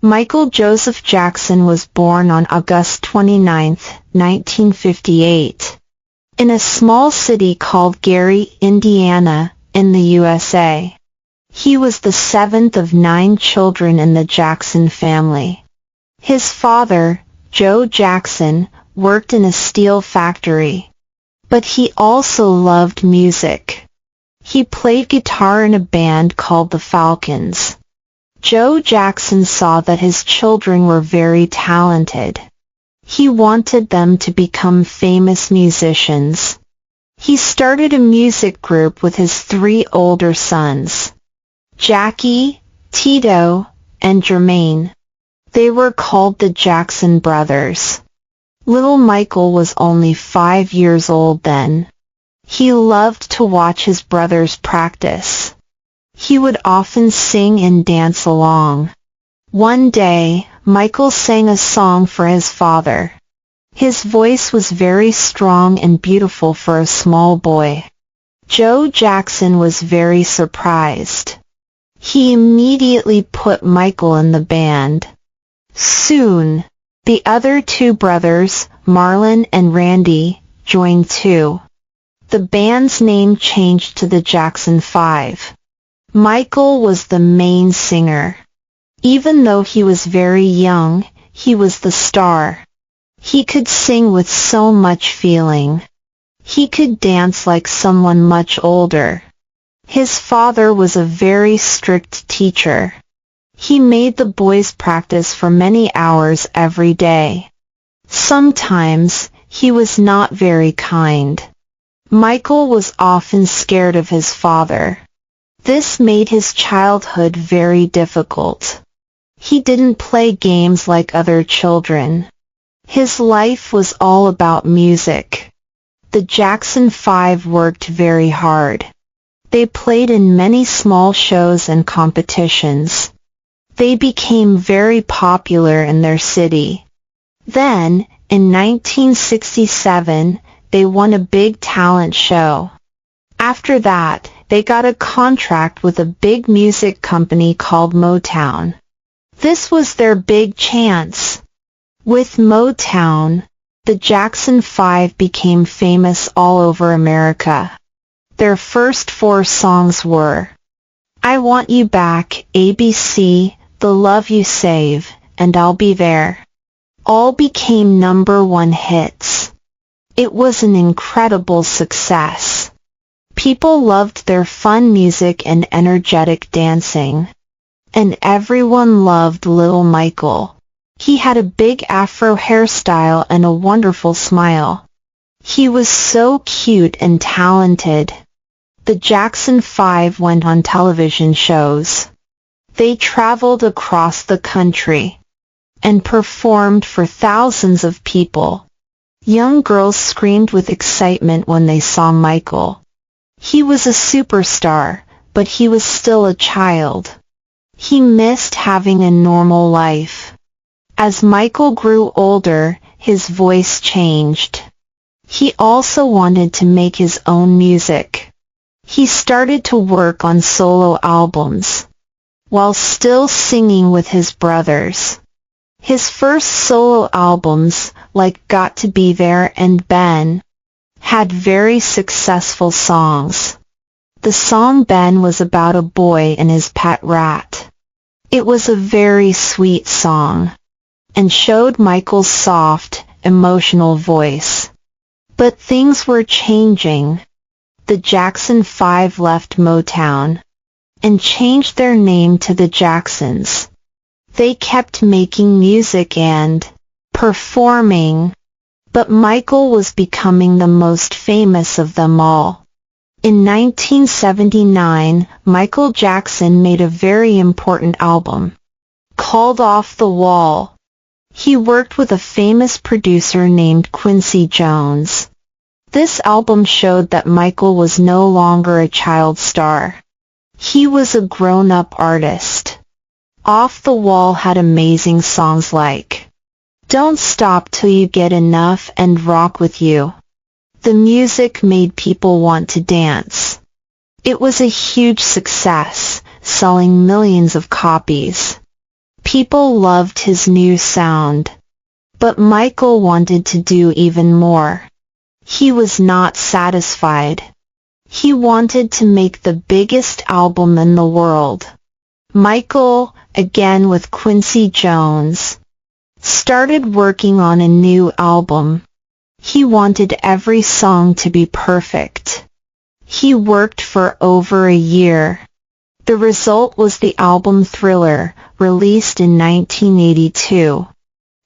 Michael Joseph Jackson was born on August 29, 1958, in a small city called Gary, Indiana, in the USA. He was the seventh of 9 children in the Jackson family. His father, Joe Jackson, worked in a steel factory, but he also loved music. He played guitar in a band called the Falcons. Joe Jackson saw that his children were very talented. He wanted them to become famous musicians. He started a music group with his 3 older sons, Jackie, Tito, and Jermaine. They were called the Jackson Brothers. Little Michael was only 5 years old then. He loved to watch his brothers practice. He would often sing and dance along. One day, Michael sang a song for his father. His voice was very strong and beautiful for a small boy. Joe Jackson was very surprised. He immediately put Michael in the band. Soon, the other 2 brothers, Marlon and Randy, joined too. The band's name changed to the Jackson 5. Michael was the main singer. Even though he was very young, he was the star. He could sing with so much feeling. He could dance like someone much older. His father was a very strict teacher. He made the boys practice for many hours every day. Sometimes, he was not very kind. Michael was often scared of his father. This made his childhood very difficult. He didn't play games like other children. His life was all about music. The Jackson 5 worked very hard. They played in many small shows and competitions. They became very popular in their city. Then, in 1967, they won a big talent show. After that, they got a contract with a big music company called Motown. This was their big chance. With Motown, the Jackson 5 became famous all over America. Their first 4 songs were I Want You Back, ABC, The Love You Save, and I'll Be There. All became #1 hits. It was an incredible success. People loved their fun music and energetic dancing. And everyone loved Little Michael. He had a big afro hairstyle and a wonderful smile. He was so cute and talented. The Jackson 5 went on television shows. They traveled across the country and performed for thousands of people. Young girls screamed with excitement when they saw Michael. He was a superstar, but he was still a child. He missed having a normal life. As Michael grew older, his voice changed. He also wanted to make his own music. He started to work on solo albums, while still singing with his brothers. His first solo albums, like Got to Be There and Ben, had very successful songs. The song Ben was about a boy and his pet rat. It was a very sweet song, and showed Michael's soft, emotional voice. But things were changing. The Jackson 5 left Motown and changed their name to the Jacksons. They kept making music and performing, but Michael was becoming the most famous of them all. In 1979, Michael Jackson made a very important album, called Off the Wall. He worked with a famous producer named Quincy Jones. This album showed that Michael was no longer a child star. He was a grown-up artist. Off the Wall had amazing songs like Don't Stop Till You Get Enough and Rock With You. The music made people want to dance. It was a huge success, selling millions of copies. People loved his new sound. But Michael wanted to do even more. He was not satisfied. He wanted to make the biggest album in the world. Michael, again with Quincy Jones, started working on a new album. He wanted every song to be perfect. He worked for over a year. The result was the album Thriller, released in 1982.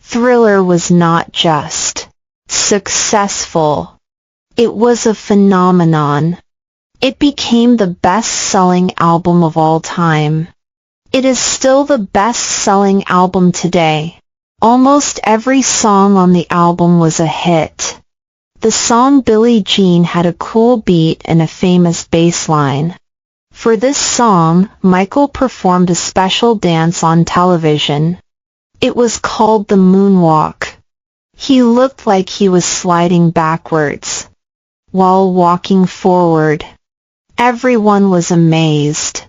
Thriller was not just successful. It was a phenomenon. It became the best-selling album of all time. It is still the best-selling album today. Almost every song on the album was a hit. The song Billie Jean had a cool beat and a famous bass line. For this song, Michael performed a special dance on television. It was called the moonwalk. He looked like he was sliding backwards while walking forward. Everyone was amazed.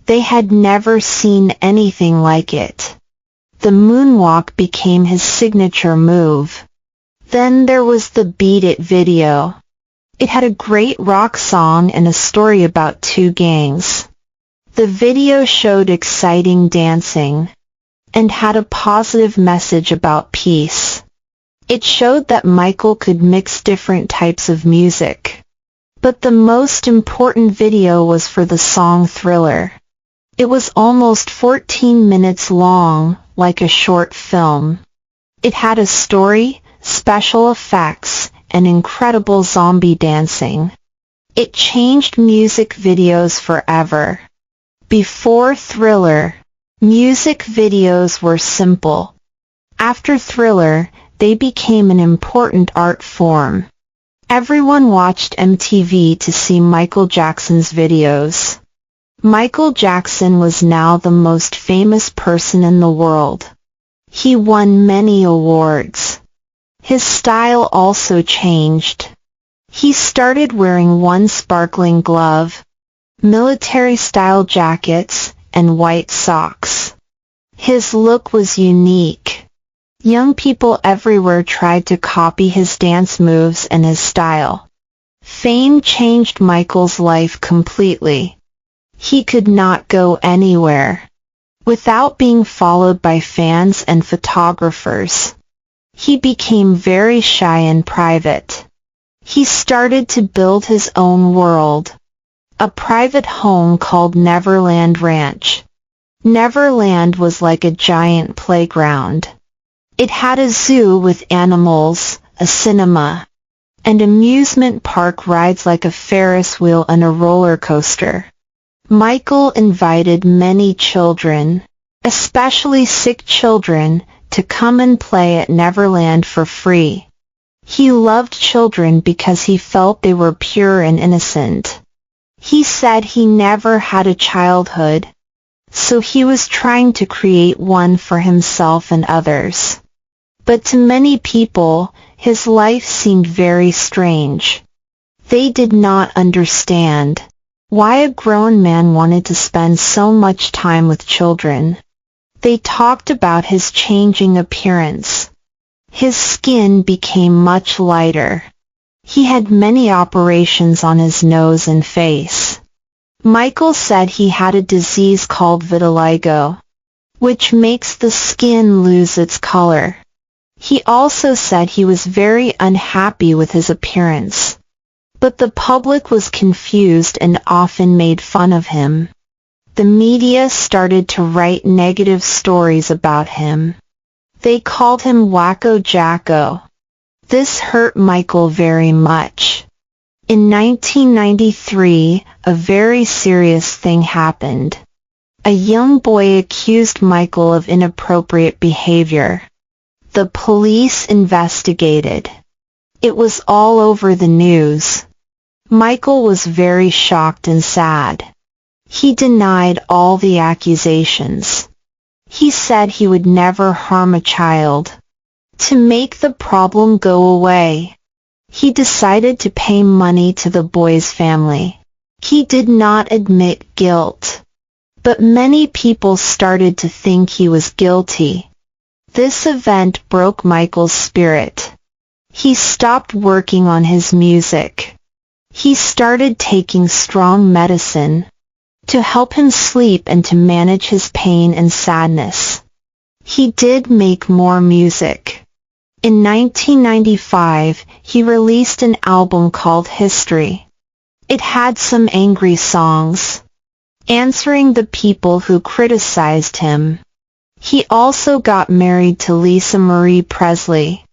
They had never seen anything like it. The moonwalk became his signature move. Then there was the Beat It video. It had a great rock song and a story about two gangs. The video showed exciting dancing and had a positive message about peace. It showed that Michael could mix different types of music. But the most important video was for the song Thriller. It was almost 14 minutes long, like a short film. It had a story, special effects, and incredible zombie dancing. It changed music videos forever. Before Thriller, music videos were simple. After Thriller, they became an important art form. Everyone watched MTV to see Michael Jackson's videos. Michael Jackson was now the most famous person in the world. He won many awards. His style also changed. He started wearing one sparkling glove, military-style jackets, and white socks. His look was unique. Young people everywhere tried to copy his dance moves and his style. Fame changed Michael's life completely. He could not go anywhere without being followed by fans and photographers. He became very shy and private. He started to build his own world, a private home called Neverland Ranch. Neverland was like a giant playground. It had a zoo with animals, a cinema, and amusement park rides like a Ferris wheel and a roller coaster. Michael invited many children, especially sick children, to come and play at Neverland for free. He loved children because he felt they were pure and innocent. He said he never had a childhood, so he was trying to create one for himself and others. But to many people, his life seemed very strange. They did not understand why a grown man wanted to spend so much time with children. They talked about his changing appearance. His skin became much lighter. He had many operations on his nose and face. Michael said he had a disease called vitiligo, which makes the skin lose its color. He also said he was very unhappy with his appearance. But the public was confused and often made fun of him. The media started to write negative stories about him. They called him Wacko Jacko. This hurt Michael very much. In 1993, a very serious thing happened. A young boy accused Michael of inappropriate behavior. The police investigated. It was all over the news. Michael was very shocked and sad. He denied all the accusations. He said he would never harm a child. To make the problem go away, he decided to pay money to the boy's family. He did not admit guilt. but many people started to think he was guilty. This event broke Michael's spirit. He stopped working on his music. He started taking strong medicine to help him sleep and to manage his pain and sadness. He did make more music. In 1995, he released an album called History. It had some angry songs, answering the people who criticized him. He also got married to Lisa Marie Presley,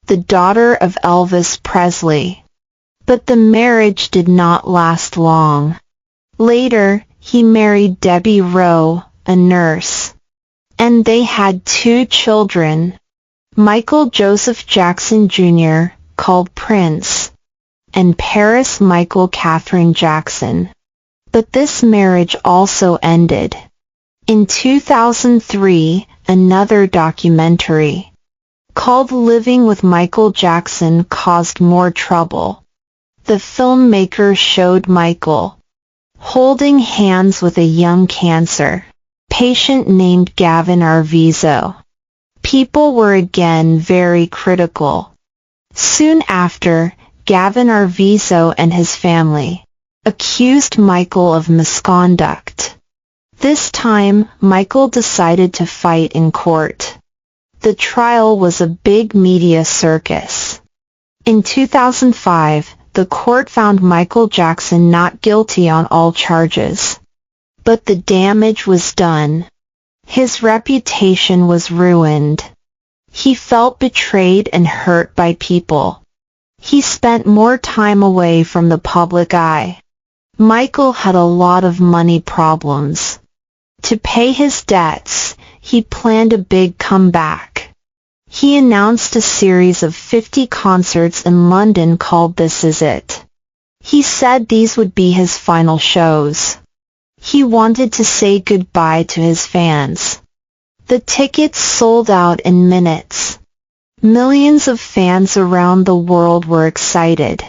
the daughter of Elvis Presley. But the marriage did not last long. Later, he married Debbie Rowe, a nurse, and they had 2 children, Michael Joseph Jackson Jr., called Prince, and Paris Michael Catherine Jackson. But this marriage also ended. In 2003, another documentary, called Living with Michael Jackson, caused more trouble. The filmmaker showed Michael holding hands with a young cancer patient named Gavin Arvizo. People were again very critical. Soon after, Gavin Arvizo and his family accused Michael of misconduct. This time, Michael decided to fight in court. The trial was a big media circus. In 2005, the court found Michael Jackson not guilty on all charges. But the damage was done. His reputation was ruined. He felt betrayed and hurt by people. He spent more time away from the public eye. Michael had a lot of money problems. To pay his debts, he planned a big comeback. He announced a series of 50 concerts in London called This Is It. He said these would be his final shows. He wanted to say goodbye to his fans. The tickets sold out in minutes. Millions of fans around the world were excited.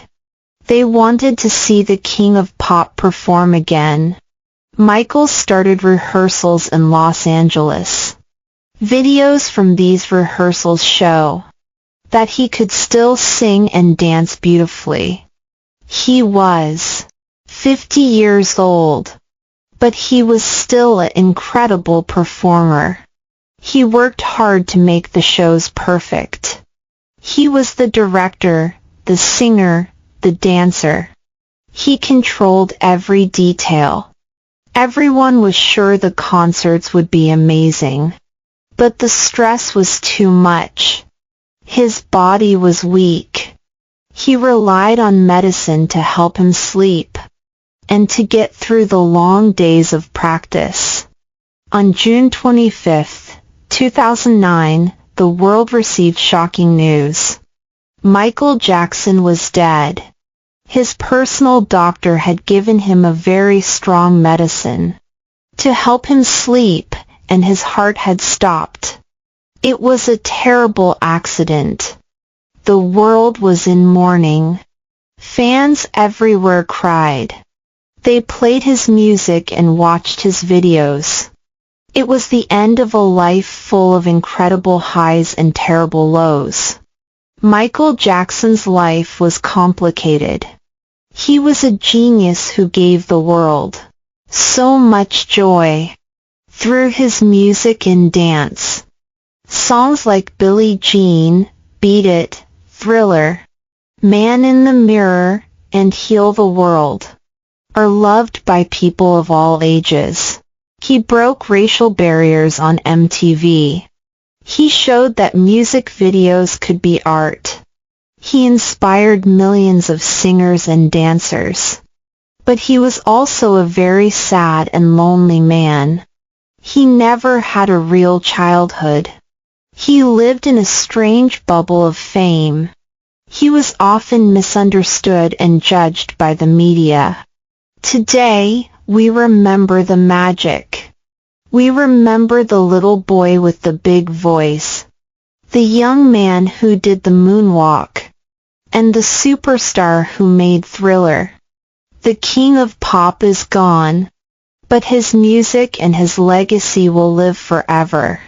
They wanted to see the King of Pop perform again. Michael started rehearsals in Los Angeles. Videos from these rehearsals show that he could still sing and dance beautifully. He was 50 years old, but he was still an incredible performer. He worked hard to make the shows perfect. He was the director, the singer, the dancer. He controlled every detail. Everyone was sure the concerts would be amazing. But the stress was too much. His body was weak. He relied on medicine to help him sleep and to get through the long days of practice. On June 25, 2009, the world received shocking news. Michael Jackson was dead. His personal doctor had given him a very strong medicine to help him sleep, and his heart had stopped. It was a terrible accident. The world was in mourning. Fans everywhere cried. They played his music and watched his videos. It was the end of a life full of incredible highs and terrible lows. Michael Jackson's life was complicated. He was a genius who gave the world so much joy through his music and dance. Songs like Billie Jean, Beat It, Thriller, Man in the Mirror, and Heal the World are loved by people of all ages. He broke racial barriers on MTV. He showed that music videos could be art. He inspired millions of singers and dancers. But he was also a very sad and lonely man. He never had a real childhood. He lived in a strange bubble of fame. He was often misunderstood and judged by the media. Today, we remember the magic. We remember the little boy with the big voice, the young man who did the moonwalk, and the superstar who made Thriller. The King of Pop is gone. But his music and his legacy will live forever.